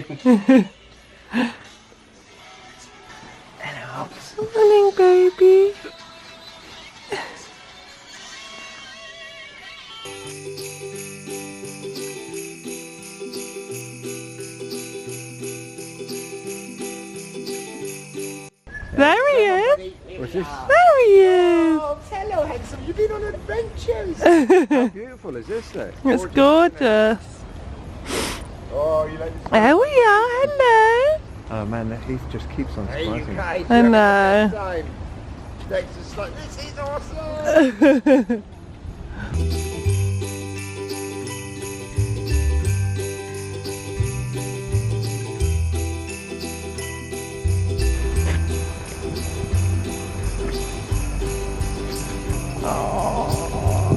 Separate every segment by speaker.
Speaker 1: Morning, baby. There he is.
Speaker 2: What's this?
Speaker 1: There he is.
Speaker 3: Oh, hello, handsome. You've been on adventures.
Speaker 2: How beautiful is this though?
Speaker 1: It's gorgeous.
Speaker 3: Oh, you like this?
Speaker 1: There we are. Hello.
Speaker 2: Oh man, that heath just keeps on
Speaker 3: Hey, you
Speaker 2: surprising.
Speaker 3: guys.
Speaker 1: I know.
Speaker 3: Next is like, this is awesome.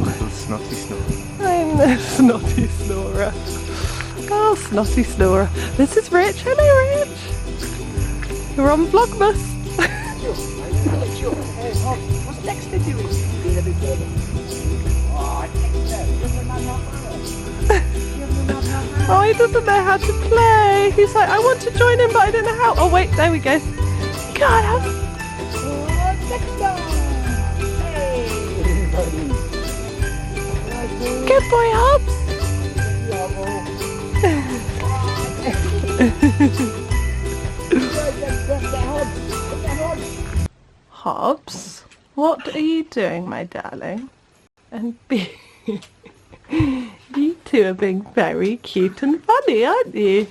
Speaker 2: Little snotty snort.
Speaker 1: I'm a snotty snorer. Oh, snotty snorer. This is Rich. Hello, Rich. You're on Vlogmas.
Speaker 3: What's Dexter doing? Being a big baby. Oh, Dexter.
Speaker 1: Oh, he doesn't know how to play. He's like, I want to join in, but I don't know how. Oh, wait, there we go. God, how...
Speaker 3: Oh, Dexter. Hey.
Speaker 1: Good boy, Hobbs. Hobbs, what are you doing, my darling? And you two are being very cute and funny, aren't you?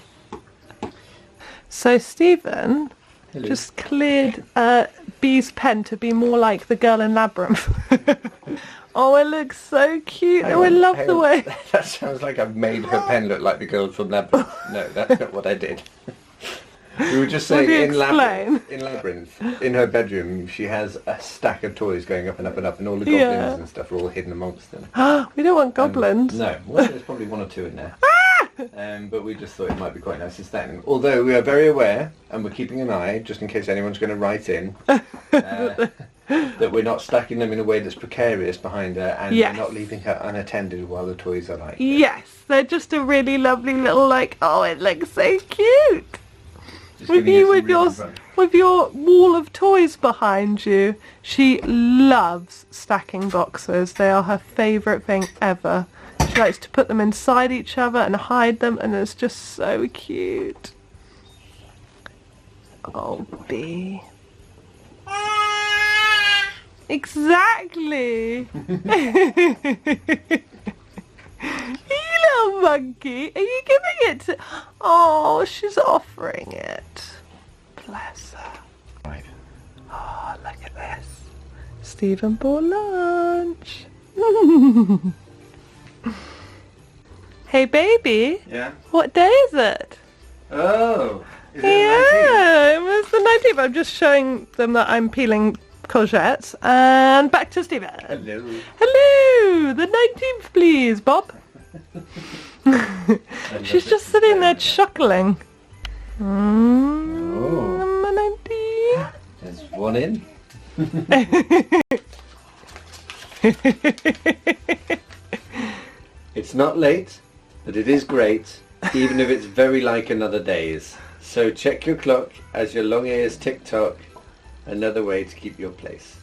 Speaker 1: So Stephen just cleared Bee's pen to be more like the girl in Labyrinth. Oh, it looks so cute. Oh, I love the way.
Speaker 2: That sounds like I've made her pen look like the girl from Labyrinth. No, that's not what I did. We were just saying in Labyrinth, in her bedroom, she has a stack of toys going up and up and up, and all the goblins and stuff are all hidden amongst them.
Speaker 1: We don't want goblins.
Speaker 2: No, well, there's probably one or two in there. But we just thought it might be quite nice to stack them. Although we are very aware, and we're keeping an eye, just in case anyone's going to write in, that we're not stacking them in a way that's precarious behind her, and we're not leaving her unattended while the toys are like.
Speaker 1: Yes, they're just a really lovely little oh, it looks so cute. With you with your wall of toys behind you. She loves stacking boxes. They are her favourite thing ever. She likes to put them inside each other and hide them, and it's just so cute. Oh, Bee. Exactly. You little monkey. Are you giving it to... Oh, she's offering it. Bless her.
Speaker 2: Right.
Speaker 1: Oh, look at this. Stephen bought lunch. Hey, baby.
Speaker 2: Yeah?
Speaker 1: What day is it?
Speaker 2: Oh. Is it
Speaker 1: Yeah, it was the 19th. I'm just showing them that I'm peeling courgettes. And back to Stephen.
Speaker 2: Hello.
Speaker 1: Hello. The 19th, please, Bob. She's just sitting there chuckling. Number 19.
Speaker 2: There's one in. It's not late, but it is great, even if it's very like another day's. So check your clock as your long ears tick-tock, another way to keep your place.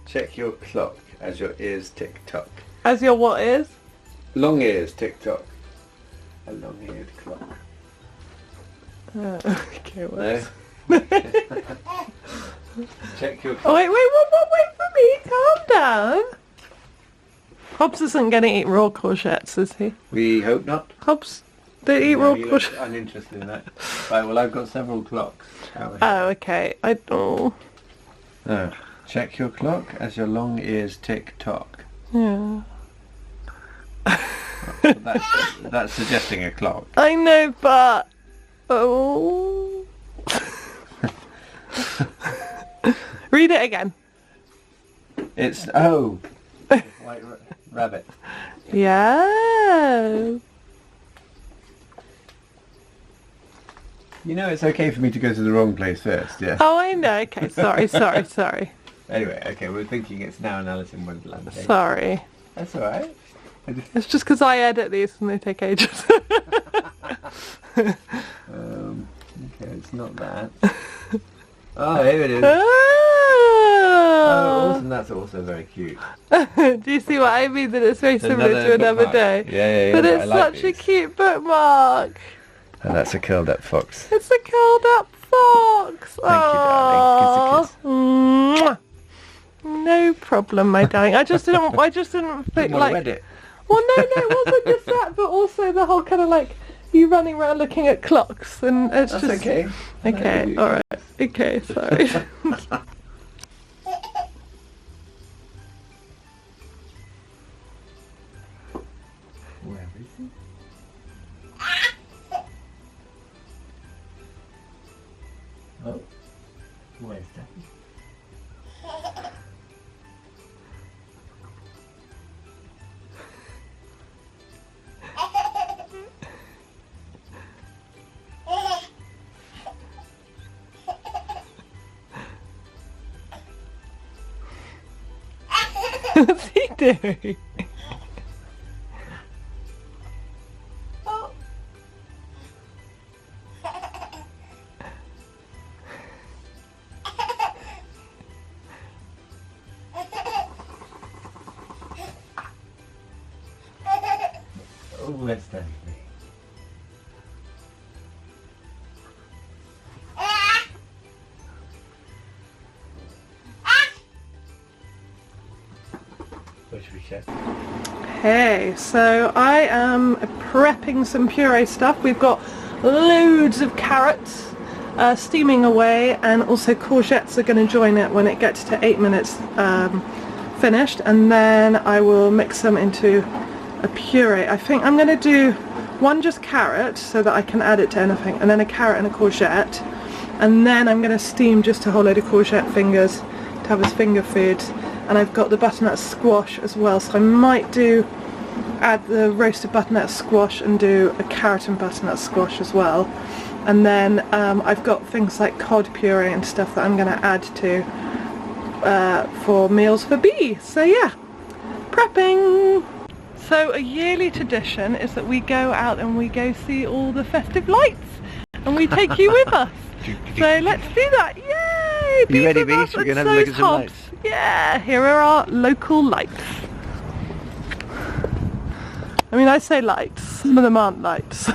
Speaker 2: Check your clock as your ears tick-tock.
Speaker 1: As your what is?
Speaker 2: Long ears tick-tock. A long-eared clock.
Speaker 1: Okay,
Speaker 2: No? Check your clock.
Speaker 1: Oh, wait for me. Calm down. Hobbs isn't going to eat raw courgettes, is he?
Speaker 2: We hope not.
Speaker 1: Hobbs, don't eat raw
Speaker 2: You look
Speaker 1: courgettes.
Speaker 2: uninterested in that. Right, well I've got several clocks.
Speaker 1: Oh, okay. No.
Speaker 2: Check your clock as your long ears tick-tock.
Speaker 1: Yeah.
Speaker 2: That's suggesting a clock.
Speaker 1: I know, but... Oh. Read it again.
Speaker 2: It's... Oh! White rabbit.
Speaker 1: Yeah.
Speaker 2: You know it's okay for me to go to the wrong place first, yeah?
Speaker 1: Oh, I know. Okay, sorry.
Speaker 2: Anyway, okay, we're thinking it's now an Alice in Wonderland day.
Speaker 1: Sorry.
Speaker 2: That's alright.
Speaker 1: It's just because I edit these and they take ages.
Speaker 2: Okay, it's not that. Oh, here it is. Oh, awesome. That's also very cute.
Speaker 1: Do you see what I mean? That it's very similar to Another Day.
Speaker 2: Yeah.
Speaker 1: But it's such a cute bookmark.
Speaker 2: And that's a curled up fox.
Speaker 1: It's a curled up fox.
Speaker 2: Thank you, darling. Kiss a kiss.
Speaker 1: Mwah. No problem, my darling. I just didn't think like.
Speaker 2: Read it.
Speaker 1: Well, no, it wasn't just that, but also the whole kind of like you running around looking at clocks, and it's
Speaker 2: That's
Speaker 1: just
Speaker 2: okay.
Speaker 1: Okay, all right. Okay, sorry.
Speaker 2: Where is he? Oh, where's Daddy?
Speaker 1: What's he doing? Oh.
Speaker 2: Oh, where's Daddy?
Speaker 1: Hey, so I am prepping some puree stuff. We've got loads of carrots steaming away, and also courgettes are going to join it when it gets to 8 minutes finished, and then I will mix them into a puree. I think I'm going to do one just carrot so that I can add it to anything, and then a carrot and a courgette, and then I'm going to steam just a whole load of courgette fingers to have as finger food. And I've got the butternut squash as well, so I might add the roasted butternut squash and do a carrot and butternut squash as well. And then I've got things like cod puree and stuff that I'm going to add to for meals for B. So yeah, prepping. So a yearly tradition is that we go out and we go see all the festive lights, and we take you with us. So let's do that. Yay!
Speaker 2: You ready, Beast? We're going to have a look at some lights.
Speaker 1: Yeah, here are our local lights. I mean, I say lights, some of them aren't lights.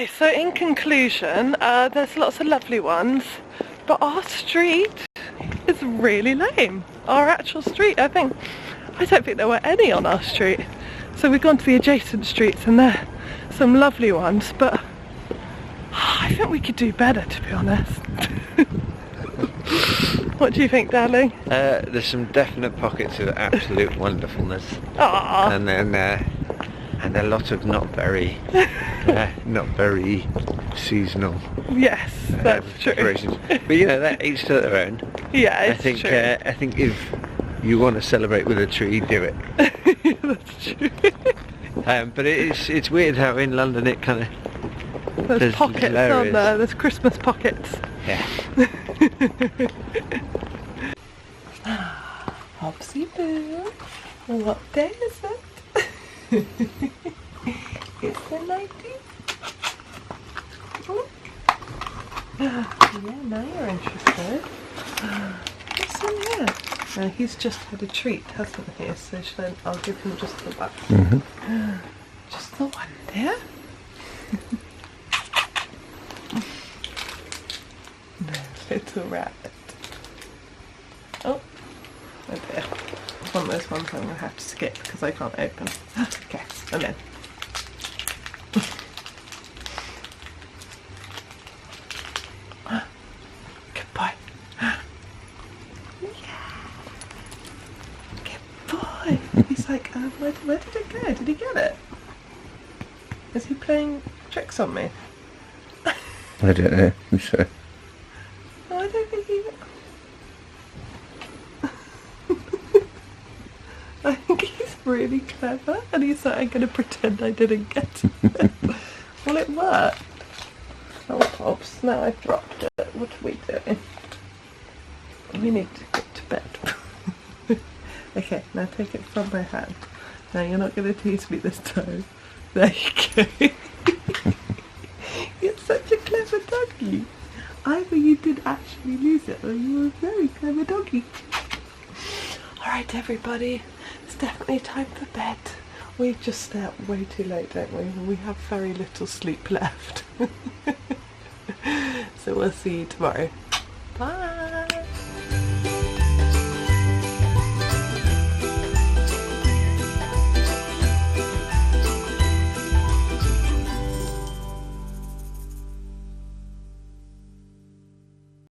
Speaker 1: Okay, so in conclusion, there's lots of lovely ones, but our street is really lame. Our actual street, I don't think there were any on our street. So we've gone to the adjacent streets and there are some lovely ones, but I think we could do better, to be honest. What do you think, darling?
Speaker 2: There's some definite pockets of absolute wonderfulness.
Speaker 1: Aww.
Speaker 2: And then and a lot of not very seasonal.
Speaker 1: Yes, that's true.
Speaker 2: Decorations. But you know, that each to their own.
Speaker 1: Yeah, it's
Speaker 2: true. I think if you want to celebrate with a tree, do it.
Speaker 1: That's true.
Speaker 2: But it's weird how in London it kind of
Speaker 1: there's pockets, aren't there? There's Christmas pockets.
Speaker 2: Yeah.
Speaker 1: Hopsy boo. What day is it? It's the 19th. Yeah, now you're interested. What's in here? Now he's just had a treat, hasn't he? So I'll give him just the one.
Speaker 2: Mm-hmm.
Speaker 1: Just the one there. Little rabbit. Oh dear. It's one of those ones I'm going to have to skip because I can't open. Okay, I'm in. Good boy. Yeah. Good boy. He's like, where did it go? Did he get it? Is he playing tricks on me?
Speaker 2: I don't know. I'm sorry.
Speaker 1: No, I don't think he... I think he's really clever and he's like, I'm going to pretend I didn't get it. Well, it worked. Oh, Pops, now I've dropped it. What are we doing? We need to go to bed. Okay, now take it from my hand. Now you're not going to tease me this time. There you go. You're such a clever doggy. Either you did actually lose it or you were a very clever doggy. Alright everybody, it's definitely time for bed. We just stay up way too late, don't we? We have very little sleep left. So we'll see you tomorrow. Bye!